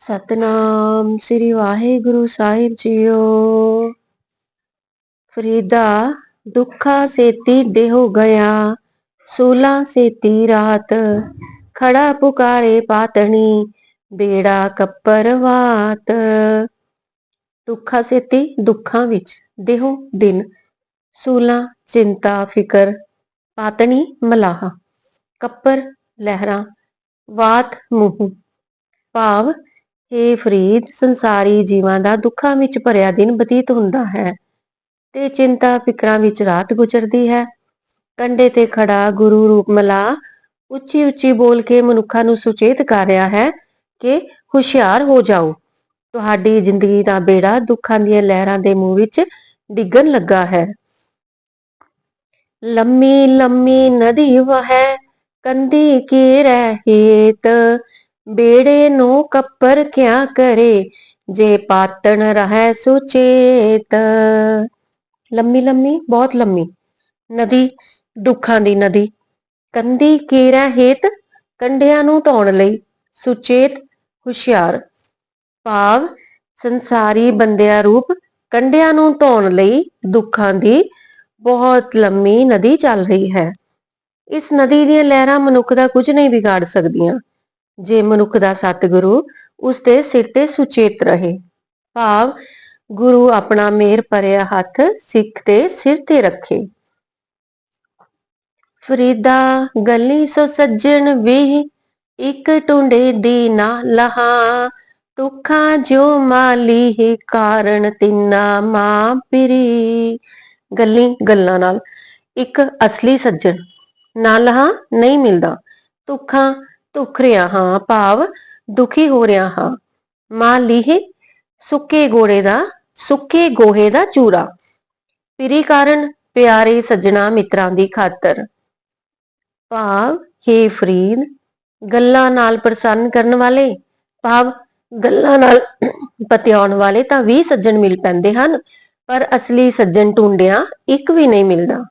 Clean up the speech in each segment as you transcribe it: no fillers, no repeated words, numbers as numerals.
सतनाम श्री वाहिगुरु साहिब जीओ। फरीदा दुखा सेती देहो गया, सूला सेती रात। खड़ा पुकारे पातनी, बेड़ा कप्पर वात। दुखा सेती दुखां विच, देहो दिन, सूला चिंता फिकर, पातनी मलाह, कप्पर लहरां, वात मूह। ਭਾਵ हे ਫਰੀਦ, ਸੰਸਾਰੀ ਜੀਵਾਂ ਦਾ ਦੁੱਖਾਂ ਵਿੱਚ ਭਰਿਆ ਦਿਨ ਬਤੀਤ ਹੁੰਦਾ ਹੈ ਤੇ ਚਿੰਤਾ ਫਿਕਰਾਂ ਵਿੱਚ ਰਾਤ ਗੁਜ਼ਰਦੀ ਹੈ। ਕੰਢੇ ਤੇ ਖੜਾ ਗੁਰੂ ਰੂਪਮਲਾ ਉੱਚੀ ਉੱਚੀ ਬੋਲ ਕੇ ਮਨੁੱਖਾਂ ਨੂੰ ਸੁਚੇਤ ਕਰ ਰਿਹਾ ਹੈ ਕਿ ਹੁਸ਼ਿਆਰ ਹੋ ਜਾਓ, ਤੁਹਾਡੀ ਜ਼ਿੰਦਗੀ ਦਾ ਬੇੜਾ ਦੁੱਖਾਂ ਦੀਆਂ ਲਹਿਰਾਂ ਦੇ ਮੂੰਹ ਵਿੱਚ ਡਿੱਗਣ ਲੱਗਾ ਹੈ। ਲੰਮੀ ਲੰਮੀ ਨਦੀ ਵਹੈ, ਕੰਦੀ ਕੀ ਰਹਿ ਹੇਤ। बेड़े नो कप्पर क्या करे, जे पातन रहै सुचेत। लम्मी लम्मी बहुत लम्मी नदी, दुखां दी नदी, कंधी कीरै हेत, कंढिਆਂ ਨੂੰ ਢਾਉਣ ਲਈ, ਸੁਚੇਤ ਹੁਸ਼ਿਆਰ। ਭਾਵ ਸੰਸਾਰੀ ਬੰਦਿਆਂ ਰੂਪ ਕੰਢਿਆਂ ਨੂੰ ਢਾਉਣ ਲਈ ਦੁੱਖਾਂ ਦੀ ਬਹੁਤ ਲੰਮੀ ਨਦੀ ਚੱਲ ਰਹੀ ਹੈ। ਇਸ ਨਦੀ ਦੀਆਂ ਲਹਿਰਾਂ ਮਨੁੱਖ ਦਾ ਕੁਝ ਨਹੀਂ ਵਿਗਾੜ ਸਕਦੀਆਂ ਜੇ ਮਨੁੱਖ ਦਾ ਸਤਿਗੁਰੂ ਉਸ ਦੇ ਸਿਰ ਤੇ ਸੁਚੇਤ ਰਹੇ। ਭਾਵ ਗੁਰੂ ਆਪਣਾ ਮਿਹਰ ਭਰਿਆ ਹੱਥ ਸਿੱਖ ਦੇ ਸਿਰ ਤੇ ਰੱਖੇ। ਫਰੀਦਾ ਗਲੀ ਸੋ ਸੱਜਣ ਵੀ, ਇੱਕ ਟੁੰਡੇ ਦੀ ਨਾ ਲਹਾ। ਦੁੱਖਾਂ ਜੋ ਮਾਲੀ ਹੀ ਕਾਰਨ, ਤਿੰਨਾ ਮਾਂ ਪਿਰੀ। ਗੱਲੀ ਗੱਲਾਂ ਨਾਲ, ਇੱਕ ਅਸਲੀ ਸੱਜਣ, ਨਾ ਲਹਾ ਨਹੀਂ ਮਿਲਦਾ, ਦੁੱਖਾਂ ਦੁੱਖ ਰਿਹਾ ਹਾਂ, ਭਾਵ ਦੁਖੀ ਹੋ ਰਿਹਾ ਹਾਂ। ਮਾਂ ਲੀਹ ਸੁੱਕੇ ਗੋਹੇ ਦਾ ਚੂਰਾ, ਪਿਰੀ ਕਾਰਨ ਪਿਆਰੇ ਸੱਜਣਾ ਮਿੱਤਰਾਂ ਦੀ ਖਾਤਰ। ਭਾਵ ਹੇ ਫਰੀਦ, ਗੱਲਾਂ ਨਾਲ ਪ੍ਰਸੰਨ ਕਰਨ ਵਾਲੇ, ਭਾਵ ਗੱਲਾਂ ਨਾਲ ਪਤਿਆਉਣ ਵਾਲੇ ਤਾਂ 20 ਸੱਜਣ ਮਿਲ ਪੈਂਦੇ ਹਨ, ਪਰ ਅਸਲੀ ਸੱਜਣ ਢੂੰਡਿਆਂ ਇੱਕ ਵੀ ਨਹੀਂ ਮਿਲਦਾ।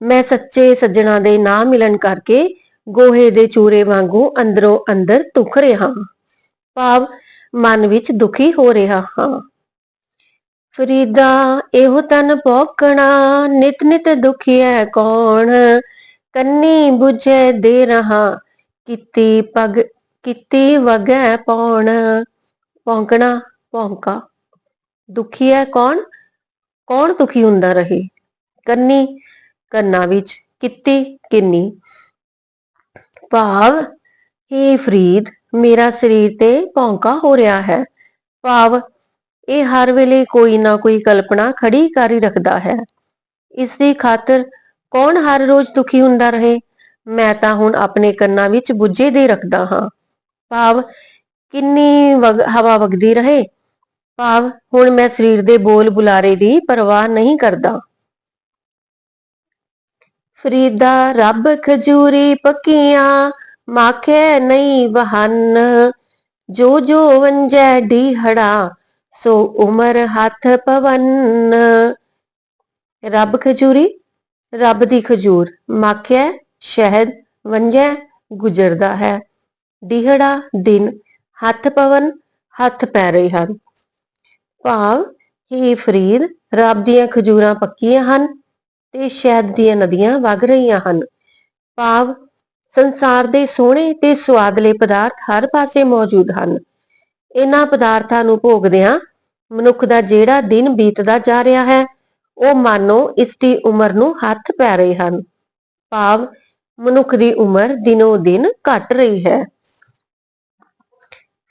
ਮੈਂ ਸੱਚੇ ਸੱਜਣਾ ਦੇ ਨਾ ਮਿਲਣ ਕਰਕੇ ਗੋਹੇ ਦੇ ਚੂਰੇ ਵਾਂਗੂ ਅੰਦਰੋਂ ਅੰਦਰ ਧੁਖ ਰਿਹਾ, ਭਾਵ ਮਨ ਵਿੱਚ ਦੁਖੀ ਹੋ ਰਿਹਾ ਹਾਂ। ਫਰੀਦਾ ਇਹੋ ਤਨ ਭੌਕਣਾ, ਨਿਤ ਨਿਤ ਦੁਖੀਐ ਕੌਣ। ਕੰਨੀ ਬੁਝੈ ਦੇ ਰਹਾ, ਕੀਤੀ ਵਗੈ ਪੌਣ। ਭੌਂਕਣਾ ਭੌਂਕਾ, ਦੁਖੀ ਹੈ ਕੌਣ, ਕੌਣ ਦੁਖੀ ਹੁੰਦਾ ਰਹੇ। ਕੰਨੀ ਕੰਨਾਂ ਵਿੱਚ, ਕੀਤੀ ਕਿੰਨੀ। ਭਾਵ ਹੇ ਫਰੀਦ, ਮੇਰਾ ਸਰੀਰ ਤੇ ਭੌਂਕਾ ਹੋ ਰਿਹਾ ਹੈ, ਭਾਵ ਇਹ ਹਰ ਵੇਲੇ ਕੋਈ ਨਾ ਕੋਈ ਕਲਪਨਾ ਖੜੀ ਕਰ ਹੀ ਰੱਖਦਾ ਹੈ। ਇਸ ਦੀ ਖਾਤਰ ਕੌਣ ਹਰ ਰੋਜ਼ ਦੁਖੀ ਹੁੰਦਾ ਰਹੇ। ਮੈਂ ਤਾਂ ਹੁਣ ਆਪਣੇ ਕੰਨਾਂ ਵਿੱਚ ਬੁੱਝੇ ਦੇ ਰੱਖਦਾ ਹਾਂ, ਭਾਵ ਕਿੰਨੀ ਹਵਾ ਵਗਦੀ ਰਹੇ, ਭਾਵ ਹੁਣ ਮੈਂ ਸਰੀਰ ਦੇ ਬੋਲ ਬੁਲਾਰੇ ਦੀ ਪਰਵਾਹ ਨਹੀਂ ਕਰਦਾ। ਫਰੀਦਾ ਰੱਬ ਖਜੂਰੀ ਪੱਕੀਆਂ, ਮਾਖੇ ਨਹੀਂ ਵਹਨ। ਜੋ ਜੋ ਵੰਜੈ ਢੀਹੜਾ, ਸੋ ਉਮਰ ਹੱਥ ਪਵਨ। ਰੱਬ ਖਜੂਰੀ, ਰੱਬ ਦੀ ਖਜੂਰ, ਮਾਖਿਆ ਸ਼ਹਿਦ, ਵੰਜੈ ਗੁਜ਼ਰਦਾ ਹੈ, ਢੀਹੜਾ ਦਿਨ, ਹੱਥ ਪਵਨ ਹੱਥ ਪੈ ਰਹੇ ਹਨ। ਭਾਵ ਹੇ ਫਰੀਦ, ਰੱਬ ਦੀਆਂ ਖਜੂਰਾਂ ਪੱਕੀਆਂ ਹਨ ਤੇ ਸ਼ਹਿਦ ਦੀਆਂ ਨਦੀਆਂ ਵਗ ਰਹੀਆਂ ਹਨ। ਭਾਵ ਸੰਸਾਰ ਦੇ ਸੋਹਣੇ ਤੇ ਸੁਆਦਲੇ ਪਦਾਰਥ ਹਰ ਪਾਸੇ ਮੌਜੂਦ ਹਨ। ਇਹਨਾਂ ਪਦਾਰਥਾਂ ਨੂੰ ਭੋਗਦਿਆਂ ਮਨੁੱਖ ਦਾ ਜਿਹੜਾ ਦਿਨ ਬੀਤਦਾ ਜਾ ਰਿਹਾ ਹੈ, ਉਹ ਮਾਨੋ ਇਸ ਦੀ ਉਮਰ ਨੂੰ ਹੱਥ ਪੈ ਰਹੇ ਹਨ। ਭਾਵ ਮਨੁੱਖ ਦੀ ਉਮਰ ਦਿਨੋ ਦਿਨ ਘਟ ਰਹੀ ਹੈ।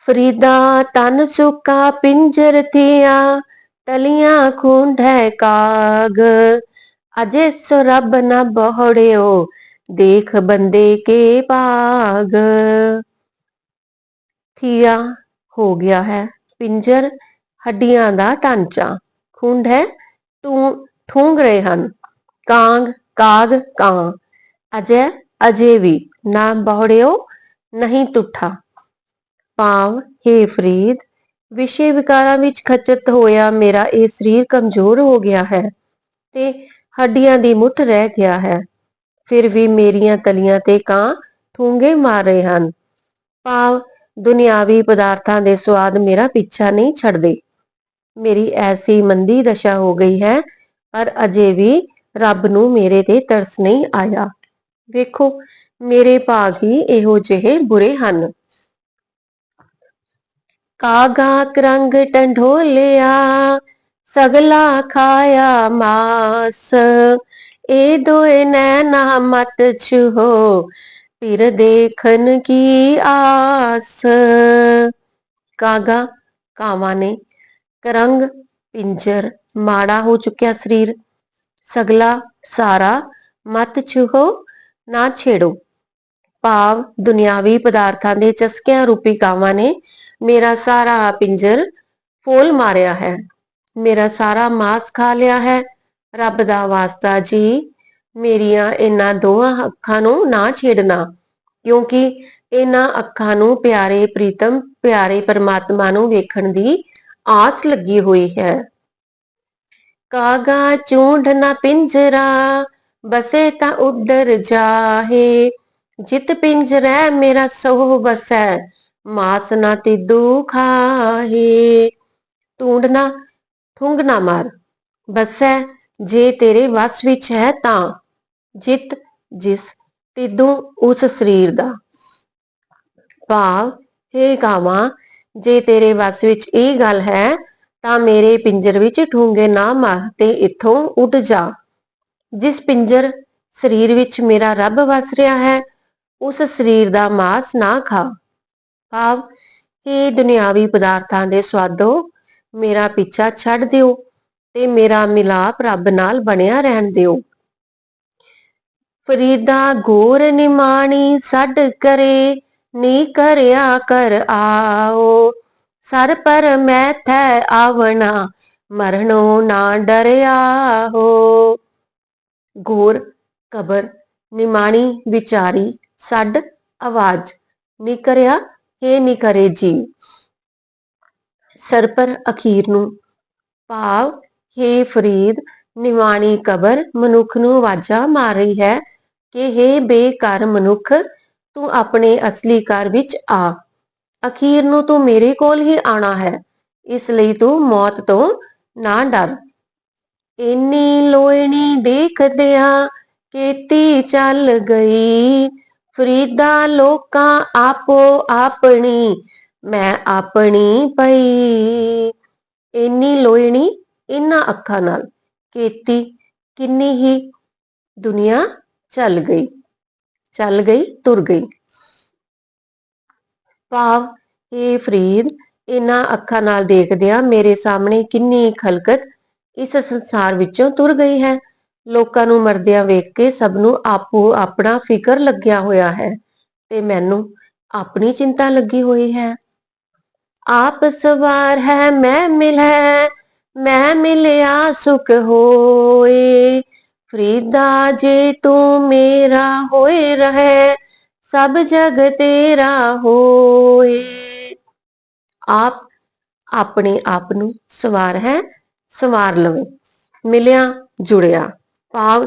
ਫਰੀਦਾ ਤਨ ਸੁੱਕਾ ਪਿੰਜਰ ਥੀਆਂ, ਤਲੀਆਂ ਖੂੰਢੈ ਕਾਗ। ਅਜੇ ਸੋ ਰੱਬ ਨਾ ਬਹੁੜਿਓ, ਦੇਖ ਬੰਦੇ ਕੇ ਭਾਗ। ਥੀਆ ਹੋ ਗਿਆ ਹੈ, ਪਿੰਜਰ ਹੱਡੀਆਂ ਦਾ ਢਾਂਚਾ, ਖੁੰਡ ਹੈ ਠੂੰਗ ਰਹੇ ਹਨ, ਕਾਂਗ ਕਾਗ ਕਾਂ। ਅਜੇ ਅਜੇ ਵੀ, ਨਾ ਬਹੁੜਿਓ ਨਹੀਂ ਤੁਠਾ। ਭਾਵ ਹੇ ਫਰੀਦ, ਵਿਸ਼ੇ ਵਿਕਾਰਾਂ ਵਿੱਚ ਖਚਤ ਹੋਇਆ ਮੇਰਾ ਇਹ ਸਰੀਰ ਕਮਜ਼ੋਰ ਹੋ ਗਿਆ ਹੈ ਤੇ ਹੱਡੀਆਂ ਦੀ ਮੁੱਠ ਰਹਿ ਗਿਆ ਹੈ, ਫਿਰ ਵੀ ਮੇਰੀਆਂ ਤਲੀਆਂ ਤੇ ਕਾਂ ਠੂੰਗੇ ਮਾਰ ਰਹੇ ਹਨ। ਭਾਵ ਦੁਨਿਆਵੀ ਪਦਾਰਥਾਂ ਦੇ ਸਵਾਦ ਮੇਰਾ ਪਿੱਛਾ ਨਹੀਂ ਛੱਡਦੇ। ਮੇਰੀ ਐਸੀ ਮੰਦੀ ਦਸ਼ਾ ਹੋ ਗਈ ਹੈ, ਪਰ ਅਜੇ ਵੀ ਰੱਬ ਨੂੰ ਮੇਰੇ ਤੇ ਤਰਸ ਨਹੀਂ ਆਇਆ। ਵੇਖੋ, ਮੇਰੇ ਭਾਗ ਹੀ ਇਹੋ ਜਿਹੇ ਬੁਰੇ ਹਨ। ਕਾਗਾ ਕਰੰਗ ਟੰਢੋਲਿਆ, ਸਗਲਾ ਖਾਇਆ ਮਾਸ। ਇਹ ਦੋਏ ਨੈਣਾ ਮਤ ਛੂਹੋ, ਫਿਰ ਦੇਖਣ ਕੀ ਆਸ। ਕਾਗਾ ਕਾਵਾਂ ਨੇ, ਕਰੰਗ ਪਿੰਜਰ, ਮਾੜਾ ਹੋ ਚੁੱਕਿਆ ਸਰੀਰ, ਸਗਲਾ ਸਾਰਾ, ਮਤ ਛੂਹੋ ਨਾ ਛੇੜੋ। ਭਾਵ ਦੁਨਿਆਵੀ ਪਦਾਰਥਾਂ ਦੇ ਚਸਕਿਆਂ ਰੂਪੀ ਕਾਵਾਂ ਨੇ ਮੇਰਾ ਸਾਰਾ ਪਿੰਜਰ ਫੋਲ ਮਾਰਿਆ ਹੈ, ਮੇਰਾ ਸਾਰਾ ਮਾਸ ਖਾ ਲਿਆ ਹੈ। ਰੱਬ ਦਾ ਵਾਸਤਾ ਜੀ, ਮੇਰੀਆਂ ਇਹਨਾਂ ਦੋਹਾਂ ਅੱਖਾਂ ਨੂੰ ਨਾ ਛੇੜਨਾ, ਕਿਉਂਕਿ ਇਹਨਾਂ ਅੱਖਾਂ ਨੂੰ ਪਿਆਰੇ ਪ੍ਰੀਤਮ ਪਿਆਰੇ ਪਰਮਾਤਮਾ ਨੂੰ ਵੇਖਣ ਦੀ ਆਸ ਲੱਗੀ ਹੋਈ ਹੈ। ਕਾਗਾ ਝੂੰਡ ਨਾ ਪਿੰਜਰਾ, ਬਸੇ ਤਾਂ ਉੱਡਰ ਜਾਹੇ। ਜਿਤ ਪਿੰਜਰੈ ਮੇਰਾ ਸੋ ਬਸੈ, ਮਾਸ ਨਾ ਤਿੱਦੂ ਖਾਹੇ। ਢੂੰਡਣਾ, ਠੁੰਗ ਨਾ ਮਾਰ, ਬਸੈ ਜੇ ਤੇਰੇ ਵਸ ਵਿੱਚ ਹੈ ਤਾਂ, ਜਿਤ ਜਿਸ, ਤਿੱਦੂ ਉਸ ਸਰੀਰ ਦਾ। ਭਾਵ, ਹੇ ਕਾਵਾਂ, ਜੇ ਤੇਰੇ ਵਸ ਵਿੱਚ ਇਹ ਗੱਲ ਹੈ ਤਾਂ ਮੇਰੇ ਪਿੰਜਰ ਵਿੱਚ ਠੂੰਗੇ ਨਾ ਮਾਰ ਤੇ ਇੱਥੋਂ ਉੱਡ ਜਾ। ਜਿਸ ਪਿੰਜਰ ਸਰੀਰ ਵਿੱਚ ਮੇਰਾ ਰੱਬ ਵਸ ਰਿਹਾ ਹੈ, ਉਸ ਸਰੀਰ ਦਾ ਮਾਸ ਨਾ ਖਾ। ਭਾਵ, ਹੇ ਦੁਨਿਆਵੀ ਪਦਾਰਥਾਂ ਦੇ ਸਵਾਦੋ, ਮੇਰਾ ਪਿੱਛਾ ਛੱਡ ਦਿਓ ਤੇ ਮੇਰਾ ਮਿਲਾਪ ਰੱਬ ਨਾਲ ਬਣਿਆ ਰਹਿਣ ਦਿਓ। ਫਰੀਦਾ ਗੋਰ ਨਿਮਾਣੀ ਛੱਡ ਕਰੇ, ਨੀ ਕਰਿਆ ਕਰ ਆਓ। ਸਰ ਪਰ ਮੈਥੈ ਆਵਣਾ, ਮਰਨੋਂ ਨਾ ਡਰਿਆ ਹੋ। ਗੋਰ ਕਬਰ, ਨਿਮਾਣੀ ਵਿਚਾਰੀ, ਛੱਡ ਆਵਾਜ਼, ਨਿਕਰਿਆ ਹੇ ਨਿਕਰੇ ਜੀ। ਸਰ ਪਰ ਅਖੀਰ ਨੂੰ। ਭਾਵ, ਹੇ ਫਰੀਦ, ਨਿਮਾਣੀ ਕਬਰ ਮਨੁੱਖ ਨੂੰ ਆਵਾਜ਼ਾਂ ਮਾਰ ਰਹੀ ਹੈ ਕਿ ਹੇ ਬੇਘਰ ਮਨੁੱਖ, ਤੂੰ ਆਪਣੇ ਅਸਲੀ ਘਰ ਵਿੱਚ ਆ। ਅਖੀਰ ਨੂੰ ਤੂੰ ਮੇਰੇ ਕੋਲ ਹੀ ਆਣਾ ਹੈ, ਇਸ ਲਈ ਤੂੰ ਮੌਤ ਤੋਂ ਨਾ ਡਰ। ਇੰਨੀ ਲੋਇਣੀ ਦੇਖਦਿਆਂ ਕੇਤੀ ਚੱਲ ਗਈ, ਫਰੀਦਾ ਲੋਕਾਂ ਆਪੋ ਆਪਣੀ, ਮੈਂ ਆਪਣੀ ਪਈ। ਇੰਨੀ ਲੋਇਣੀ, ਇਹਨਾਂ ਅੱਖਾਂ ਨਾਲ, ਕੇਤੀ ਕਿੰਨੀ ਹੀ, ਦੁਨੀਆ ਚੱਲ ਗਈ, ਚੱਲ ਗਈ, ਤੁਰ ਗਈ। ਭਾਵ, ਹੇ ਫਰੀਦ, ਇਹਨਾਂ ਅੱਖਾਂ ਨਾਲ ਦੇਖਦਿਆਂ ਮੇਰੇ ਸਾਹਮਣੇ ਕਿੰਨੀ ਖਲਕਤ ਇਸ ਸੰਸਾਰ ਵਿੱਚੋਂ ਤੁਰ ਗਈ ਹੈ। ਲੋਕਾਂ ਨੂੰ ਮਰਦਿਆਂ ਵੇਖ ਕੇ ਸਭ ਨੂੰ ਆਪੋ ਆਪਣਾ ਫਿਕਰ ਲੱਗਿਆ ਹੋਇਆ ਹੈ ਤੇ ਮੈਨੂੰ ਆਪਣੀ ਚਿੰਤਾ ਲੱਗੀ ਹੋਈ ਹੈ। ਆਪ ਸਵਾਰ ਹੈ ਮੈਂ ਮਿਲੈ, ਮੈਂ ਮਿਲਿਆ ਸੁਖ ਹੋਏ। ਫਰੀਦਾ ਜੇ ਤੂੰ ਮੇਰਾ ਹੋਏ ਰਹੈ, ਸਭ ਜਗ ਤੇਰਾ ਹੋਏ। ਆਪ ਆਪਣੇ ਆਪ ਨੂੰ ਸਵਾਰ ਹੈ, ਸੰਵਾਰ ਲਵੇ। ਮਿਲਿਆ, ਜੁੜਿਆ। ਭਾਵ,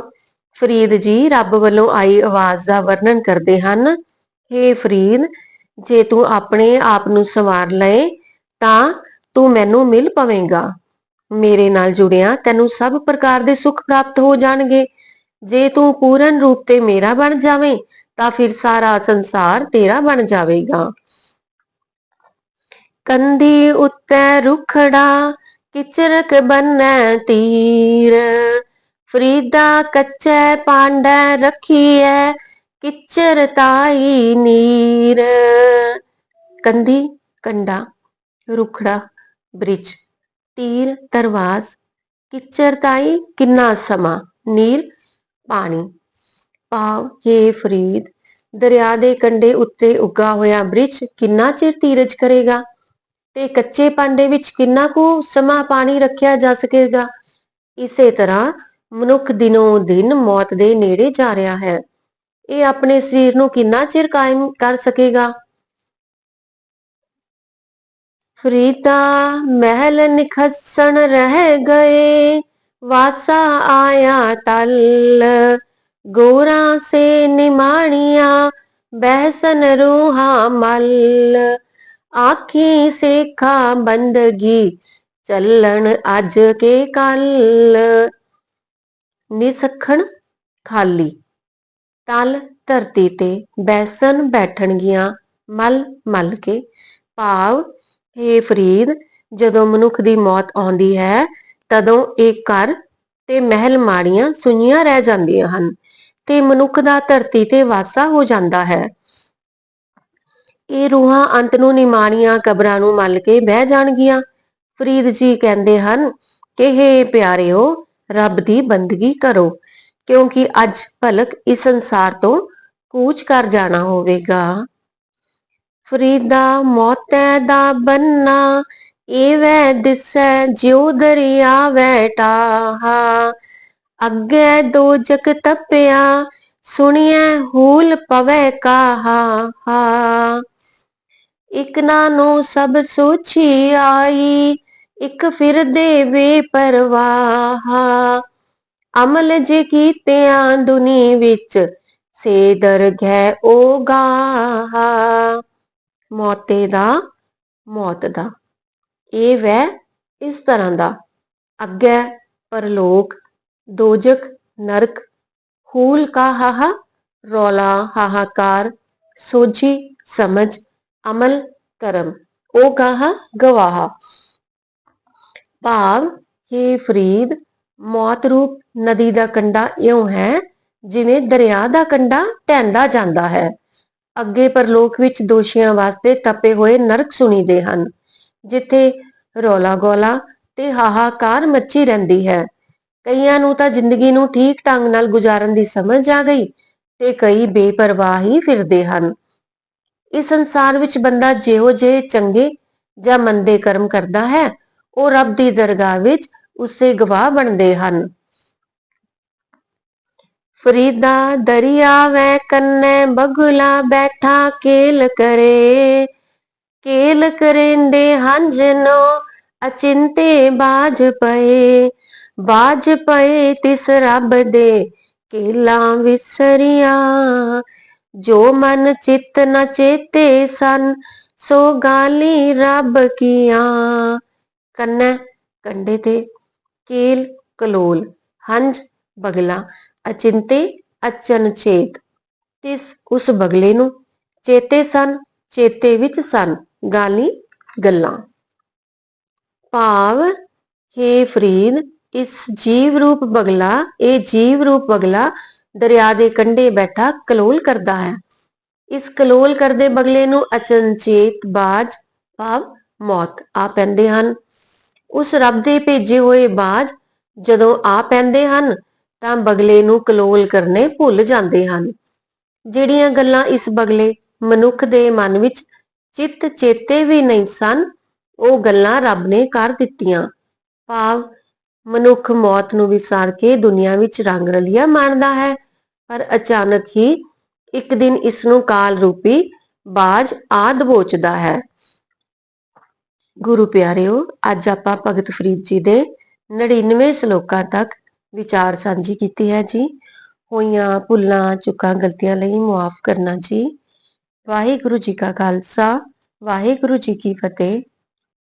ਫਰੀਦ ਜੀ ਰੱਬ ਵੱਲੋਂ ਆਈ ਆਵਾਜ਼ ਦਾ ਵਰਣਨ ਕਰਦੇ ਹਨ। ਹੇ ਫਰੀਦ, ਜੇ ਤੂੰ ਆਪਣੇ ਆਪ ਨੂੰ ਸੰਵਾਰ ਲਏ ਤਾਂ ਤੂੰ ਮੈਨੂੰ ਮਿਲ ਪਵੇਂਗਾ। ਮੇਰੇ ਨਾਲ ਜੁੜਿਆ ਤੈਨੂੰ ਸਭ ਪ੍ਰਕਾਰ ਦੇ ਸੁੱਖ ਪ੍ਰਾਪਤ ਹੋ ਜਾਣਗੇ। ਜੇ ਤੂੰ ਪੂਰਨ ਰੂਪ ਤੇ ਮੇਰਾ ਬਣ ਜਾਵੇਂ ਤਾਂ ਫਿਰ ਸਾਰਾ ਸੰਸਾਰ ਤੇਰਾ ਬਣ ਜਾਵੇਗਾ। ਕੰਧੀ ਉੱਤੇ ਰੁਖੜਾ, ਕਿਚਰਕ ਬੰਨੈ ਤੀਰ। ਫਰੀਦਾ ਕੱਚੇ ਪਾਂਡੇ ਰੱਖੀਐ, ਕਿਚਰ ਤਾਈ ਨੀਰ। ਕੰਧੀ ਕੰਡਾ, ਰੁਖੜਾ ਬ੍ਰਿਜ, ਤੀਰ ਤਰਵਾਸ, ਕਿਚਰ ਤਾਈ ਕਿੰਨਾ ਸਮਾਂ, ਨੀਰ ਪਾਣੀ। ਭਾਵ, ਹੇ ਫਰੀਦ, ਦਰਿਆ ਦੇ ਕੰਢੇ ਉੱਤੇ ਉੱਗਾ ਹੋਇਆ ਬ੍ਰਿਜ ਕਿੰਨਾ ਚਿਰ ਧੀਰਜ ਕਰੇਗਾ ਤੇ ਕੱਚੇ ਭਾਂਡੇ ਵਿੱਚ ਕਿੰਨਾ ਕੁ ਸਮਾਂ ਪਾਣੀ ਰੱਖਿਆ ਜਾ ਸਕੇਗਾ। ਇਸੇ ਤਰ੍ਹਾਂ ਮਨੁੱਖ ਦਿਨੋਂ ਦਿਨ ਮੌਤ ਦੇ ਨੇੜੇ ਜਾ ਰਿਹਾ ਹੈ। ਇਹ ਆਪਣੇ ਸਰੀਰ ਨੂੰ ਕਿੰਨਾ ਚਿਰ ਕਾਇਮ ਕਰ ਸਕੇਗਾ। ਫਰੀਦਾ ਮਹਿਲ ਨਿਖਸਣ ਰਹਿ ਗਏ, ਵਾਸਾ ਆਇਆ ਤਲ। ਗੋਰਾਂ ਸੇ ਨਿਮਾਣੀਆਂ, ਬਹਿਸਨ ਰੂਹਾਂ ਮਲ। आखी सेखा बंदगी ਚੱਲਣ ਅੱਜ ਕੇ ਕੱਲ। ਨਿਸਖਣ ਖਾਲੀ, ਤਲ ਧਰਤੀ ਤੇ ਬੈਸਣ ਬੈਠਣਗੀਆਂ ਮਲ ਮਲ ਕੇ। ਭਾਵ ਹੇ ਫਰੀਦ, ਜਦੋਂ ਮਨੁੱਖ ਦੀ ਮੌਤ ਆਉਂਦੀ ਹੈ ਤਦੋਂ ਇਹ ਘਰ ਤੇ ਮਹਿਲ ਮਾੜੀਆਂ ਸੁੰਨੀਆਂ ਰਹਿ ਜਾਂਦੀਆਂ ਹਨ ਤੇ ਮਨੁੱਖ ਦਾ ਧਰਤੀ ਤੇ ਵਾਸਾ ਹੋ ਜਾਂਦਾ ਹੈ। ਇਹ ਰੂਹਾਂ ਅੰਤ ਨੂੰ ਨਿਮਾਣੀਆਂ ਕਬਰਾਂ ਨੂੰ ਮੱਲ ਕੇ ਬਹਿ ਜਾਣਗੀਆਂ। ਫਰੀਦ ਜੀ ਕਹਿੰਦੇ ਹਨ ਕਿ ਹੇ ਪਿਆਰਿਓ, ਰੱਬ ਦੀ ਬੰਦਗੀ ਕਰੋ, ਕਿਉਂਕਿ ਅੱਜ ਭਲਕ ਇਸ ਸੰਸਾਰ ਤੋਂ ਕੂਚ ਕਰ ਜਾਣਾ ਹੋਵੇਗਾ। ਫਰੀਦਾ ਮੌਤੈ ਦਾ ਬੰਨਾ, ਏਵੈ ਦਿਸੈ ਜਿਉ ਦਰਿਆ ਵੈ ਟਾਹਾ। ਅੱਗੇ ਦੋਜਕ ਤਪਿਆ, ਸੁਣੀਐ ਹੂਲ ਪਵੈ ਕਾਹਾ। ਇਕ ਨਾਨੋ ਸਭ ਸੋਚੀ ਆਈ, ਇਕ ਫਿਰਦੇ ਬੇਪਰਵਾਹ। ਅਮਲ ਜੇ ਕੀਤਿਆਂ ਦੁਨੀ ਵਿੱਚ, ਸੇ ਦਰਗਹਿ ਓ ਗਾਹਾ। ਮੌਤੇ ਦਾ, ਮੌਤ ਦਾ, ਇਹ ਵੈ ਇਸ ਤਰ੍ਹਾਂ ਦਾ, ਅੱਗੇ ਪਰਲੋਕ, ਦੋਜਕ ਨਰਕ, ਹੂਲ ਕਾ ਹਾਹਾ ਰੌਲਾ ਹਾਹਾਕਾਰ, ਸੋਝੀ ਸਮਝ, ਅਮਲ ਕਰਮ, ਉਹ ਗਾਹਾ ਗਵਾਹਾ। ਭਾਵ ਹੇ ਫਰੀਦ, ਮੌਤ ਰੂਪ ਨਦੀ ਦਾ ਕੰਢਾ ਇਉਂ ਹੈ ਜਿਵੇਂ ਦਰਿਆ ਦਾ ਕੰਢਾ ਢਹਿੰਦਾ ਜਾਂਦਾ ਹੈ। ਅੱਗੇ ਪਰਲੋਕ ਵਿੱਚ ਦੋਸ਼ੀਆਂ ਵਾਸਤੇ ਤਪੇ ਹੋਏ ਨਰਕ ਸੁਣੀਦੇ ਹਨ, ਜਿੱਥੇ ਰੌਲਾ ਗੌਲਾ ਤੇ ਹਾਹਾਕਾਰ ਮੱਚੀ ਰਹਿੰਦੀ ਹੈ। ਕਈਆਂ ਨੂੰ ਤਾਂ ਜ਼ਿੰਦਗੀ ਨੂੰ ਠੀਕ ਢੰਗ ਨਾਲ ਗੁਜ਼ਾਰਨ ਦੀ ਸਮਝ ਆ ਗਈ ਤੇ ਕਈ ਬੇਪਰਵਾਹ ਹੀ ਫਿਰਦੇ ਹਨ। ਇਸ ਸੰਸਾਰ ਵਿੱਚ ਬੰਦਾ ਜਿਹੋ ਜਿਹੇ ਚੰਗੇ ਜਾਂ ਮੰਦੇ ਕਰਮ ਕਰਦਾ ਹੈ, ਉਹ ਰੱਬ ਦੀ ਦਰਗਾਹ ਵਿੱਚ ਉਸਦੇ ਗਵਾਹ ਬਣਦੇ ਹਨ। ਫਰੀਦਾ ਦਰਿਆ ਵੈ ਕੰਨੈ ਬਗੁਲਾ ਬੈਠਾ ਕੇਲ ਕਰੇ। ਕੇਲ ਕਰੇਂਦੇ ਹੰਝਨੋ ਅਚਿੰਤੇ ਬਾਝ ਪਏ। ਬਾਝ ਪਏ ਤਿਸ ਰੱਬ ਦੇ ਕੇਲਾਂ ਵਿਸਰੀਆਂ। ਜੋ ਮਨ ਚਿੱਤ ਨ ਚੇਤੇ ਸਨ, ਸੋ ਗਾਲੀ ਰੱਬ ਕੀਆਂ। ਕੰਨੈ ਕੰਢੇ ਤੇ, ਕੇਲ ਕਲੋਲ, ਹੰਝ ਬਗਲਾ, ਅਚਿੰਤੇ ਅਚਨਚੇਤ, ਤਿਸ ਉਸ ਬਗਲੇ ਨੂੰ, ਚੇਤੇ ਸਨ ਚੇਤੇ ਵਿੱਚ ਸਨ, ਗਾਲੀ ਗੱਲਾਂ। ਭਾਵ ਹੇ ਫਰੀਦ, ਇਸ ਜੀਵ ਰੂਪ ਬਗਲਾ, ਇਹ ਜੀਵ ਰੂਪ ਬਗਲਾ ਦਰਿਆ ਦੇ ਕੰਢੇ ਬੈਠਾ ਕਲੋਲ ਕਰਦਾ ਹੈ। ਇਸ ਕਲੋਲ ਕਰਦੇ ਬਗਲੇ ਨੂੰ ਅਚਨਚੇਤ ਬਾਝ ਭਾਵ ਮੌਤ ਆ ਪੈਂਦੇ ਹਨ। ਉਸ ਰੱਬ ਦੇ ਭੇਜੇ ਹੋਏ ਬਾਝ ਜਦੋਂ ਆ ਪੈਂਦੇ ਹਨ ਤਾਂ ਬਗਲੇ ਨੂੰ ਕਲੋਲ ਕਰਨੇ ਭੁੱਲ ਜਾਂਦੇ ਹਨ। ਜਿਹੜੀਆਂ ਗੱਲਾਂ ਇਸ ਬਗਲੇ ਮਨੁੱਖ ਦੇ ਮਨ ਵਿੱਚ ਚਿੱਤ ਚੇਤੇ ਵੀ ਨਹੀਂ ਸਨ, ਉਹ ਗੱਲਾਂ ਰੱਬ ਨੇ ਕਰ ਦਿੱਤੀਆਂ। ਭਾਵ ਮਨੁੱਖ ਮੌਤ ਨੂੰ ਵਿਸਾਰ ਕੇ ਦੁਨੀਆ ਵਿੱਚ ਰੰਗ ਰਲੀਆ ਮਾਣਦਾ ਹੈ, ਪਰ ਅਚਾਨਕ ਹੀ ਇੱਕ ਦਿਨ ਇਸ ਨੂੰ ਕਾਲ ਰੂਪੀ ਬਾਝ ਆ ਦਬੋਚਦਾ ਹੈ। ਗੁਰੂ ਪਿਆਰਿਓ, ਅੱਜ ਆਪਾਂ ਭਗਤ ਫਰੀਦ ਜੀ ਦੇ 99 ਸ਼ਲੋਕਾਂ ਤੱਕ ਵਿਚਾਰ ਸਾਂਝੀ ਕੀਤੀ ਹੈ ਜੀ। ਹੋਈਆਂ ਭੁੱਲਾਂ ਚੁੱਕਾਂ ਗਲਤੀਆਂ ਲਈ ਮੁਆਫ ਕਰਨਾ ਜੀ। ਵਾਹਿਗੁਰੂ ਜੀ ਕਾ ਖਾਲਸਾ, ਵਾਹਿਗੁਰੂ ਜੀ ਕੀ ਫਤਿਹ।